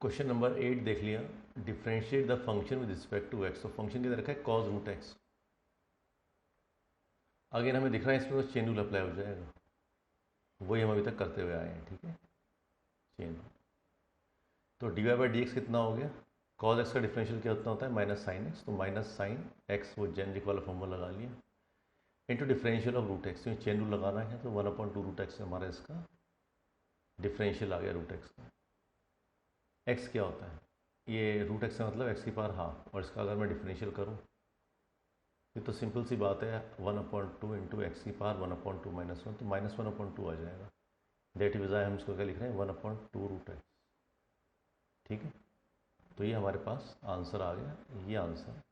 Question number 8 देख लिया। Differentiate the function with respect to x. तो फंक्शन किधर रखा है? Cause root x. अगेन हमें दिख रहा है इसमें तो चेन रूल अप्लाई हो जाएगा, वही हम अभी तक करते हुए आए हैं। ठीक है, चेन। तो d y by d x कितना हो गया? कॉज एक्स का डिफरेंशियल क्या कितना होता है? Minus sine x. तो माइनस साइन एक्स, वो जेनरिक वाला फॉर्मूला लगा लिया, into differential of root x. तो चेन रूल लगाना है तो 1/2 रूट एक्स हमारा इसका डिफरेंशियल आ गया रूट एक्स का। एक्स क्या होता है? ये रूट एक्स का मतलब एक्स की पावर हाफ, और इसका अगर मैं डिफरेंशियल करूँ, ये तो सिंपल सी बात है, 1/2 इंटू एक्स की पावर 1/2 -1, तो -1/2 आ जाएगा। डेट बजाय हम इसको क्या लिख रहे हैं? 1/2 रूट एक्स। ठीक है, तो ये हमारे पास आंसर आ गया, ये आंसर।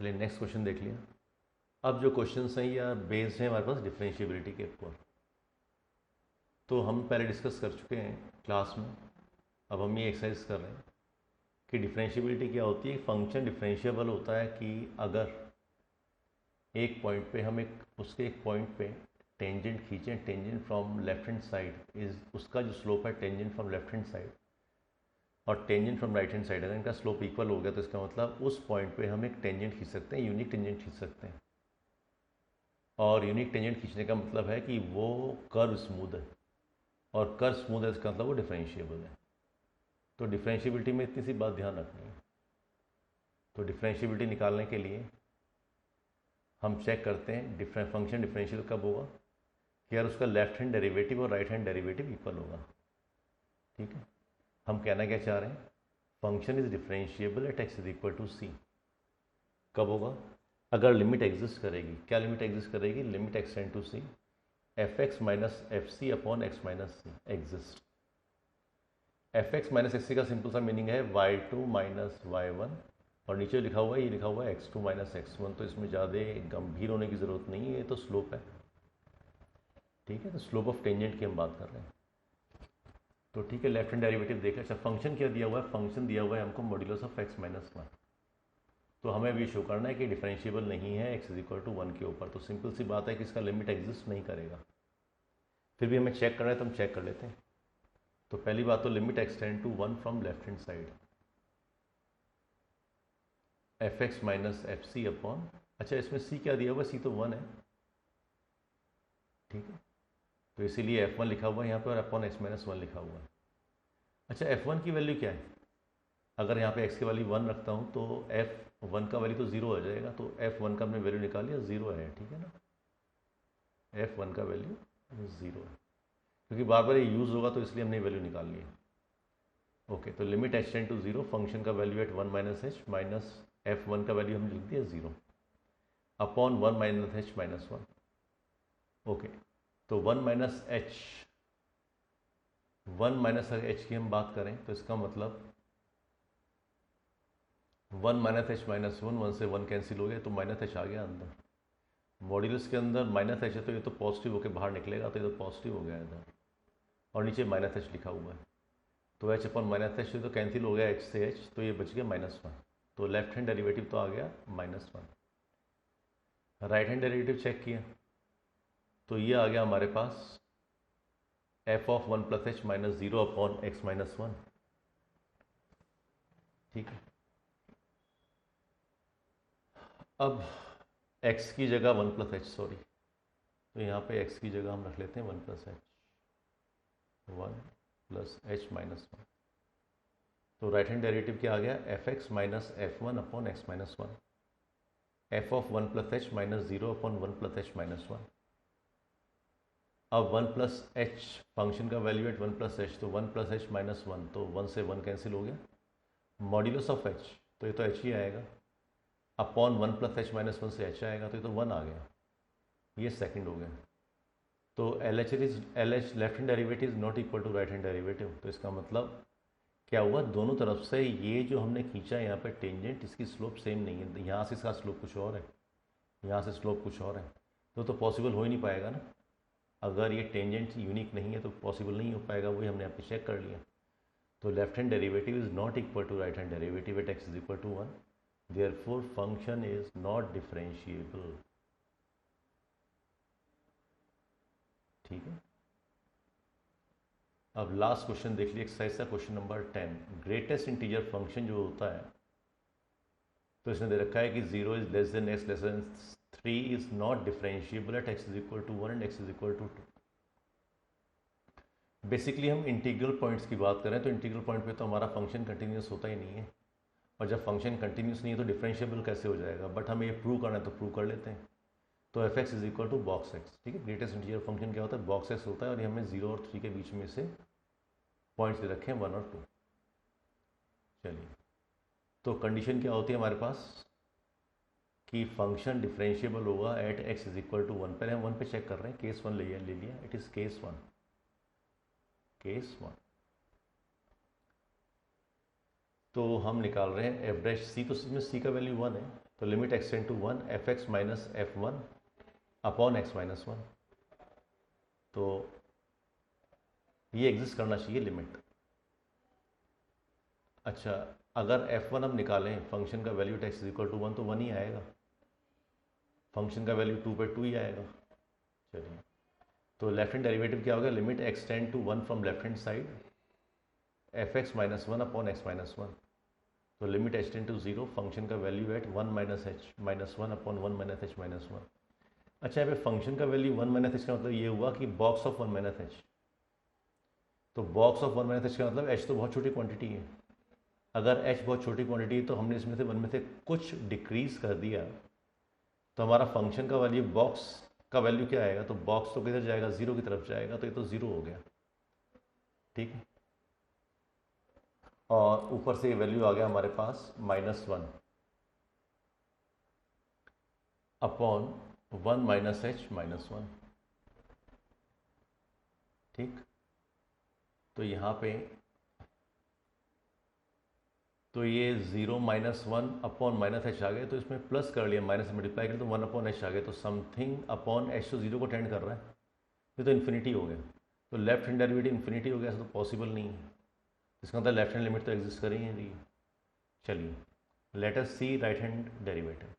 चलिए नेक्स्ट क्वेश्चन देख लिया। अब जो क्वेश्चन हैं ये बेस्ड हैं हमारे पास डिफरेंशिएबिलिटी के ऊपर। तो हम पहले डिस्कस कर चुके हैं क्लास में, अब हम ये एक्सरसाइज कर रहे हैं कि डिफरेंशिएबिलिटी क्या होती है। फंक्शन डिफरेंशिएबल होता है कि अगर एक पॉइंट पे हम उसके एक पॉइंट पे टेंजेंट खींचें, tangent from left hand side is, उसका जो स्लोप है tangent from left hand side और tangent from right hand side, अगर इनका स्लोप इक्वल हो गया तो इसका मतलब उस पॉइंट पे हम एक टेंजेंट खींच सकते हैं, यूनिक टेंजेंट खींच सकते हैं। और यूनिक टेंजेंट खींचने का मतलब है कि वो कर्व स्मूथ है, और कर्व स्मूथ है इसका मतलब वो डिफरेंशिएबल है। तो डिफरेंशिएबिलिटी में इतनी सी बात ध्यान रखनी है। तो डिफरेंशिएबिलिटी निकालने के लिए हम चेक करते हैं फंक्शन डिफरेंशियल कब होगा कि यार उसका लेफ्ट हैंड डेरिवेटिव और राइट हैंड डेरिवेटिव इक्वल होगा। ठीक है, हम कहना क्या चाह रहे हैं? Function is differentiable at x is equal to c. कब होगा? अगर लिमिट एग्जिस्ट करेगी। क्या लिमिट एग्जिस्ट करेगी? Limit extend to c f x minus f c upon x minus c exist. F x minus x c का simple सा meaning है y2 minus y1, और नीचे लिखा हुआ है, ये लिखा हुआ है x2 माइनस x1। तो इसमें ज़्यादा गंभीर होने की ज़रूरत नहीं है, ये तो स्लोप है। ठीक है, तो स्लोप ऑफ टेंजेंट की हम बात कर रहे हैं। तो ठीक है, लेफ्ट हैंड डेरिवेटिव देखें। अच्छा, फंक्शन क्या दिया हुआ है? फंक्शन दिया हुआ है हमको मॉड्यूलस ऑफ एक्स माइनस 1। तो हमें भी शो करना है कि डिफरेंशिएबल नहीं है एक्स इज इक्वल टू 1 के ऊपर। तो सिंपल सी बात है कि इसका लिमिट एग्जिस्ट नहीं करेगा। फिर भी हमें चेक करना है तो हम चेक कर लेते हैं। तो पहली बात तो limit extend to 1 from left hand side f x minus f c upon, अच्छा इसमें सी क्या दिया हुआ है? सी तो 1 है। ठीक है, तो इसीलिए F1 लिखा हुआ है यहाँ पे और अपॉन एक्स माइनस 1 लिखा हुआ है। अच्छा, F1 की वैल्यू क्या है? अगर यहाँ पे x की वैल्यू 1 रखता हूँ तो F1 का वैल्यू तो 0 आ जाएगा। तो F1 का हमने वैल्यू निकाल लिया, 0 है। ठीक है ना, F1 का वैल्यू 0 है, क्योंकि बार बार ये यूज़ होगा तो इसलिए हमने वैल्यू निकाल लिया। ओके, तो limit h tend to 0, function का value at 1 minus h minus F1 का वैल्यू हमने लिख दिया 0 upon 1 minus h minus 1। Okay, तो 1 माइनस एच, 1 माइनस एच की हम बात करें तो इसका मतलब 1 माइनस एच माइनस 1, 1 से 1 कैंसिल हो गया तो माइनस एच आ गया अंदर। मॉड्यूलस के अंदर माइनस एच है तो ये तो पॉजिटिव होकर बाहर निकलेगा, तो ये तो पॉजिटिव हो गया इधर, और नीचे माइनस एच लिखा हुआ है। तो एच अपन माइनस एच तो कैंसिल हो गया एच से एच, तो ये बच गया -1। तो लेफ्ट हैंड डेरिवेटिव तो आ गया -1। राइट हैंड डेरिवेटिव चेक किया तो ये आ गया हमारे पास f of 1 plus h minus 0 upon x minus 1। ठीक है, अब x की जगह 1 प्लस एच, सॉरी, तो यहाँ पे x की जगह हम रख लेते हैं 1 plus H, 1 plus h minus 1। तो राइट हैंड डेरिवेटिव क्या आ गया? F x minus f 1 upon x minus 1, F of 1 plus h minus 0 upon 1 plus h minus 1। अब 1 प्लस एच, फंक्शन का वैल्यू एट 1 प्लस एच, तो 1 plus h minus 1, तो 1 से 1 cancel हो गया। मॉड्यूलस ऑफ एच, तो ये तो एच ही आएगा, अपॉन 1 प्लस एच माइनस 1 से एच आएगा, तो ये तो 1 आ गया, ये सेकंड हो गया। तो L H left hand derivative is not equal to right hand derivative. तो इसका मतलब क्या हुआ? दोनों तरफ से ये जो हमने खींचा यहाँ पे टेंजेंट, इसकी स्लोप सेम नहीं है। यहाँ से इसका स्लोप कुछ और है, यहाँ से स्लोप कुछ और है, तो पॉसिबल हो ही नहीं पाएगा ना। अगर ये टेंजेंट यूनिक नहीं है तो पॉसिबल नहीं हो पाएगा, वही हमने यहाँ पे चेक कर लिया। तो left hand derivative is not equal to right hand derivative at x is equal to 1, therefore function is not differentiable. ठीक है, अब लास्ट क्वेश्चन देख लीजिए, एक्सरसाइज का question number 10। Greatest integer function जो होता है, तो इसने दे रखा है कि 0 is less than x less than 3 is not differentiable at x is equal to 1 and x is equal to 2। Basically हम इंटीग्रल पॉइंट्स की बात करें तो इंटीग्रल पॉइंट पे तो हमारा फंक्शन कंटिन्यूस होता ही नहीं है, और जब फंक्शन कंटिन्यूस नहीं है तो डिफरेंशिएबल कैसे हो जाएगा। बट हमें ये प्रूव करना है तो प्रूव कर लेते हैं। तो f x is equal to box x, ठीक है। ग्रेटेस्ट इंटीजर फंक्शन क्या होता है, बॉक्स एक्स होता है, और ये हमें 0 और 3 के बीच में से पॉइंट्स दे रखे हैं 1 और 2। चलिए, तो कंडीशन क्या होती है हमारे पास कि फंक्शन डिफरेंशिएबल होगा at x is equal to 1। पहले हम 1 पे चेक कर रहे हैं, केस 1 ले लिया, इट इज़ केस 1। केस 1 तो हम निकाल रहे हैं एफ डैश सी, तो इसमें सी का वैल्यू 1 है, तो limit extend to 1 f x minus f 1 upon x minus 1। तो ये एग्जिस्ट करना चाहिए लिमिट। अच्छा, अगर f1 हम निकालें फंक्शन का value x is equal to 1 तो 1 ही आएगा, फंक्शन का वैल्यू 2 पे 2 ही आएगा। चलिए, तो लेफ्ट हैंड डेरिवेटिव क्या होगा, limit extend to 1 from left hand side f x minus 1 upon x minus 1। तो लिमिट एक्सटेंड टू 0, फंक्शन का value at 1 minus h minus 1 upon 1 minus h minus 1। अच्छा, यहाँ पे फंक्शन का वैल्यू 1 माइनस एच का मतलब ये हुआ कि बॉक्स ऑफ 1 माइनस एच। तो बॉक्स ऑफ 1 माइनस एच का मतलब एच तो बहुत छोटी क्वांटिटी है। अगर h बहुत छोटी क्वांटिटी है तो हमने इसमें से 1 में से कुछ डिक्रीज कर दिया, तो हमारा फंक्शन का वैल्यू बॉक्स का वैल्यू क्या आएगा, तो बॉक्स तो किधर जाएगा, 0 की तरफ जाएगा, तो ये तो 0 हो गया, ठीक है। और ऊपर से ये वैल्यू आ गया हमारे पास -1 अपॉन 1 माइनस एच माइनस 1, ठीक। तो यहाँ पे तो ये 0 -1 अपॉन माइनस एच आ गए, तो इसमें प्लस कर लिया, माइनस मल्टीप्लाई कर तो 1 अपॉन एच आ गया, तो समथिंग अपॉन एच तो 0 को टेंड कर रहा है, ये तो इन्फिनिटी हो गया। तो लेफ्ट हैंड डेरिवेटिव इन्फिनिटी हो गया, ऐसा तो पॉसिबल नहीं है, इसका मतलब लेफ्ट हैंड लिमिट तो एग्जिस्ट कर ही नहीं रही। चलिए, let us see right hand derivative.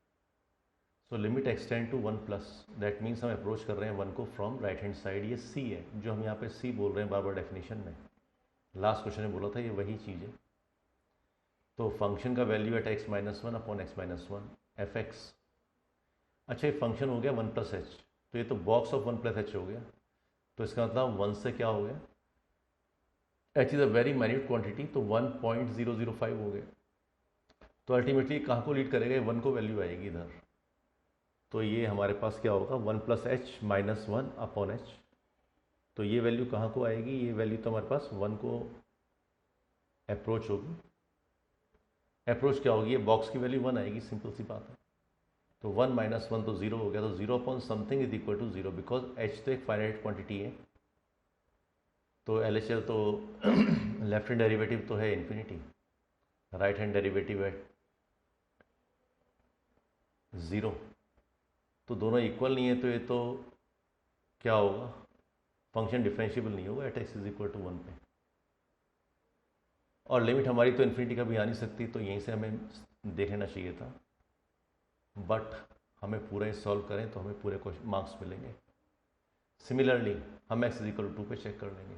So limit extend to 1 plus, that means हम अप्रोच कर रहे हैं 1 को फ्रॉम राइट हैंड साइड। ये सी है जो हम यहाँ पे सी बोल रहे हैं बार बार डेफिनेशन में, लास्ट क्वेश्चन में बोला था, ये वही चीज़ है। तो फंक्शन का value at x minus 1 upon x minus 1 f x. अच्छा, ये फंक्शन हो गया 1 प्लस एच, तो ये तो बॉक्स ऑफ 1 प्लस एच हो गया, तो इसका मतलब 1 से क्या हो गया, H is a very minute quantity, तो 1.005 हो गया। तो अल्टीमेटली कहाँ को लीड करेगा, 1 को वैल्यू आएगी इधर, तो ये हमारे पास क्या होगा 1 plus h minus 1 upon H. तो ये वैल्यू कहाँ को आएगी, ये वैल्यू तो हमारे पास 1 को अप्रोच होगी। अप्रोच क्या होगी, ये बॉक्स की वैल्यू 1 आएगी, सिंपल सी बात है। तो 1 माइनस 1 तो 0 हो गया, तो 0 upon something is equal to 0, because h तो एक फाइनाइट क्वांटिटी है, तो एल एच एल तो लेफ्ट हैंड डेरिवेटिव तो है इन्फिनिटी, राइट हैंड डेरिवेटिव है 0, तो दोनों इक्वल नहीं है, तो ये तो क्या होगा, फंक्शन डिफरेंशिएबल नहीं होगा at x is equal to 1 पे। और लिमिट हमारी तो इन्फिनिटी कभी आ नहीं सकती, तो यहीं से हमें देख लेना चाहिए था, बट हमें पूरा ही सॉल्व करें तो हमें पूरे मार्क्स मिलेंगे। सिमिलरली हम एक्स इज इक्वल टू 2 पे चेक कर लेंगे।